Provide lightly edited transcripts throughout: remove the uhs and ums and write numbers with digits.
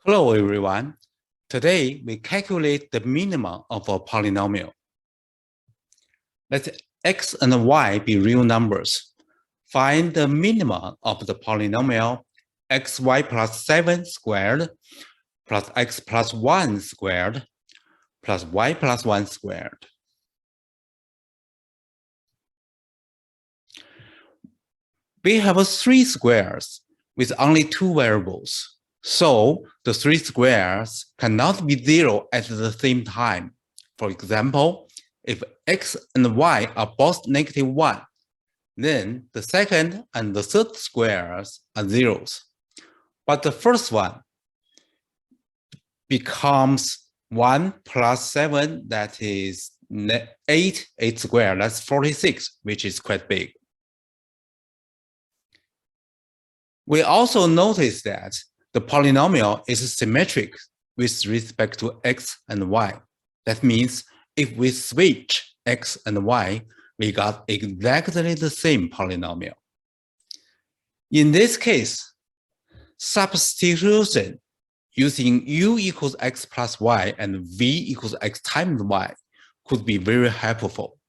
Hello everyone. Today we calculate the minimum of a polynomial. Let x and y be real numbers. Find the minimum of the polynomial xy plus 7 squared plus x plus 1 squared plus y plus 1 squared. We have 3 squares with only 2 variables. So the 3 squares cannot be 0 at the same time. For example, if x and y are both -1, then the second and the third squares are zeros. But the first one becomes 1 plus 7, that is 8 squared, that's 46, which is quite big. We also notice that the polynomial is symmetric with respect to x and y. That means if we switch x and y, we got exactly the same polynomial. In this case, substitution using u equals x plus y and v equals x times y could be very helpful.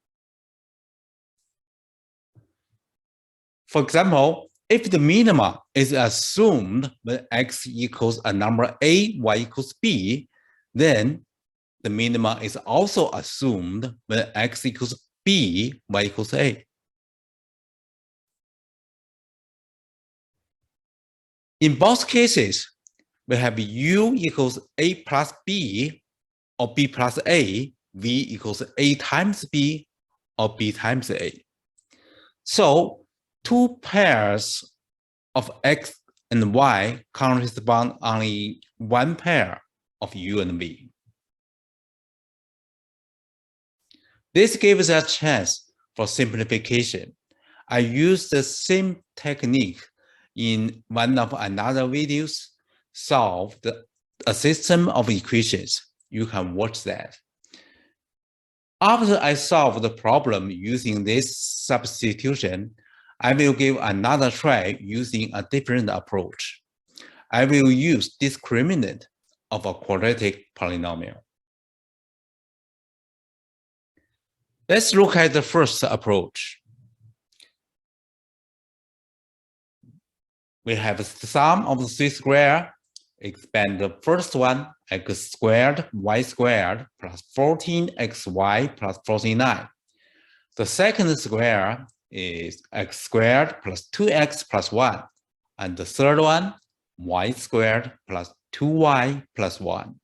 For example, if the minima is assumed when x equals a number a, y equals b, then the minima is also assumed when x equals b, y equals a. In both cases, we have u equals a plus b or b plus a, v equals a times b or b times a. So 2 pairs of x and y correspond only 1 pair of u and v. This gives us a chance for simplification. I used the same technique in one of another videos, solved a system of equations. You can watch that. After I solve the problem using this substitution, I will give another try using a different approach. I will use discriminant of a quadratic polynomial. Let's look at the first approach. We have the sum of the 3 squares. Expand the first one, x squared y squared plus 14xy plus 49. The second square is x squared plus 2x plus 1. And the third one, y squared plus 2y plus 1.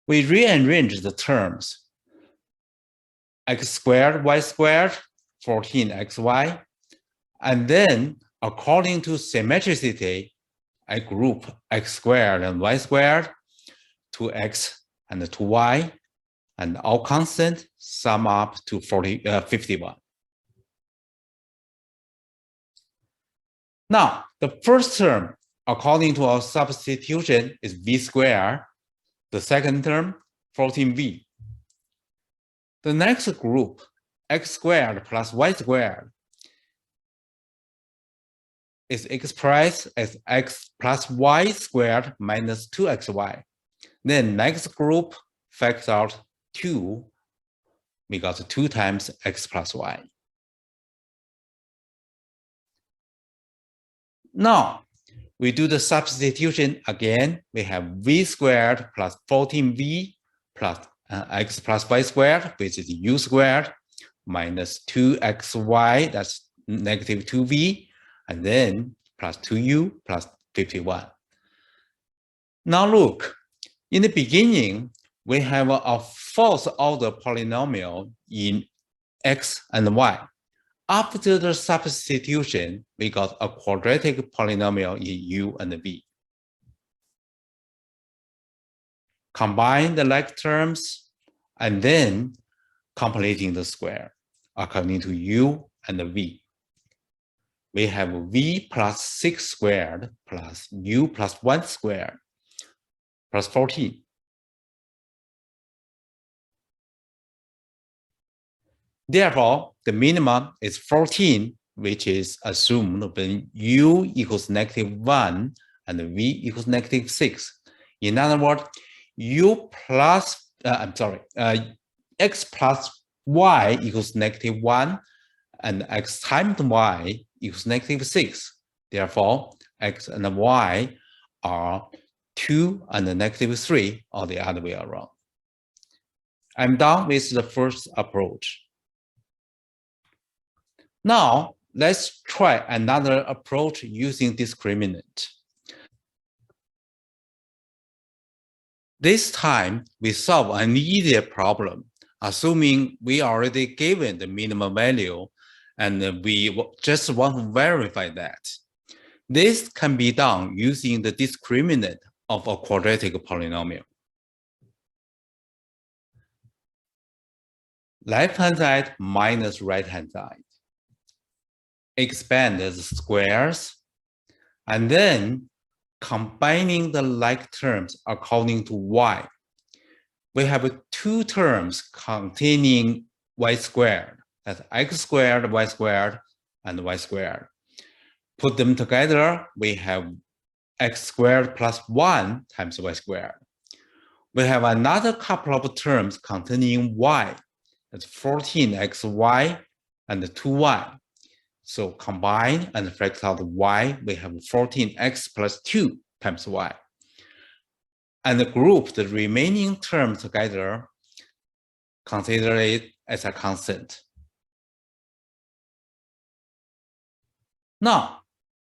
We rearrange the terms. X squared, y squared, 14xy. And then, according to symmetricity, I group x squared and y squared, 2x and 2y, and all constant sum up to 51. Now, the first term, according to our substitution, is v squared. The second term, 14v. The next group, x squared plus y squared, is expressed as x plus y squared minus 2xy. Then next group factors out 2. We got 2 times x plus y. Now, we do the substitution again. We have v squared plus 14v plus x plus y squared, which is u squared, minus 2xy, that's negative 2v, and then plus 2u plus 51. Now look, in the beginning, we have a fourth order polynomial in x and y. After the substitution, we got a quadratic polynomial in u and v. Combine the like terms and then completing the square according to u and v. We have v plus 6 squared plus u plus 1 squared plus 14. Therefore, the minimum is 14, which is assumed when u equals -1 and v equals -6. In other words, x plus y equals -1, and x times y equals -6. Therefore, x and y are 2 and -3, or the other way around. I'm done with the first approach. Now, let's try another approach using discriminant. This time, we solve an easier problem, assuming we already given the minimum value, and we just want to verify that. This can be done using the discriminant of a quadratic polynomial. Left-hand side minus right-hand side. Expand the squares, and then combining the like terms according to y. We have two terms containing y squared. That's x squared, y squared, and y squared. Put them together, we have x squared plus 1 times y squared. We have another couple of terms containing y. That's 14xy and 2y. So combine and factor out y, we have 14x plus 2 times y. And group the remaining terms together, consider it as a constant. Now,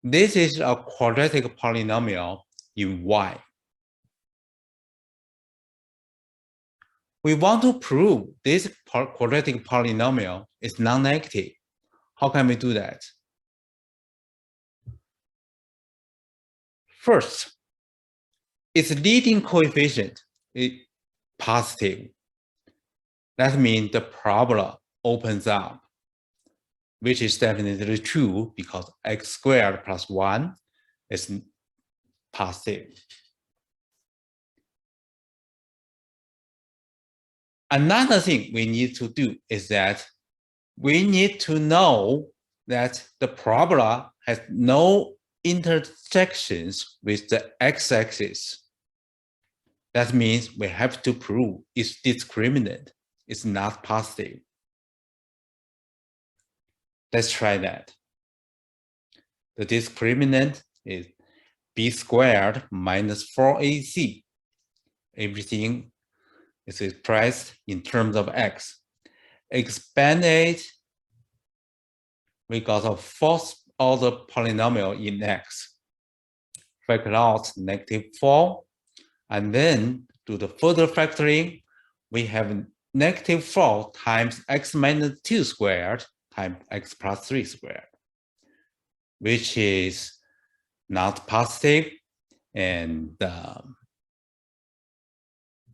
this is a quadratic polynomial in y. We want to prove this quadratic polynomial is non-negative. How can we do that? First, its leading coefficient is positive. That means the parabola opens up, which is definitely true because x squared plus 1 is positive. Another thing we need to do is that we need to know that the parabola has no intersections with the x-axis. That means we have to prove its discriminant is not positive. Let's try that. The discriminant is b squared minus 4ac. Everything is expressed in terms of x. Expand it, we got a fourth order polynomial in x. Factor out -4, and then do the further factoring. We have -4 times x minus 2 squared times x plus 3 squared, which is not positive, and the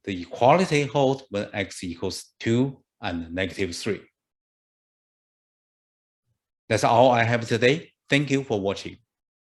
equality holds when x equals 2 and -3. That's all I have today. Thank you for watching.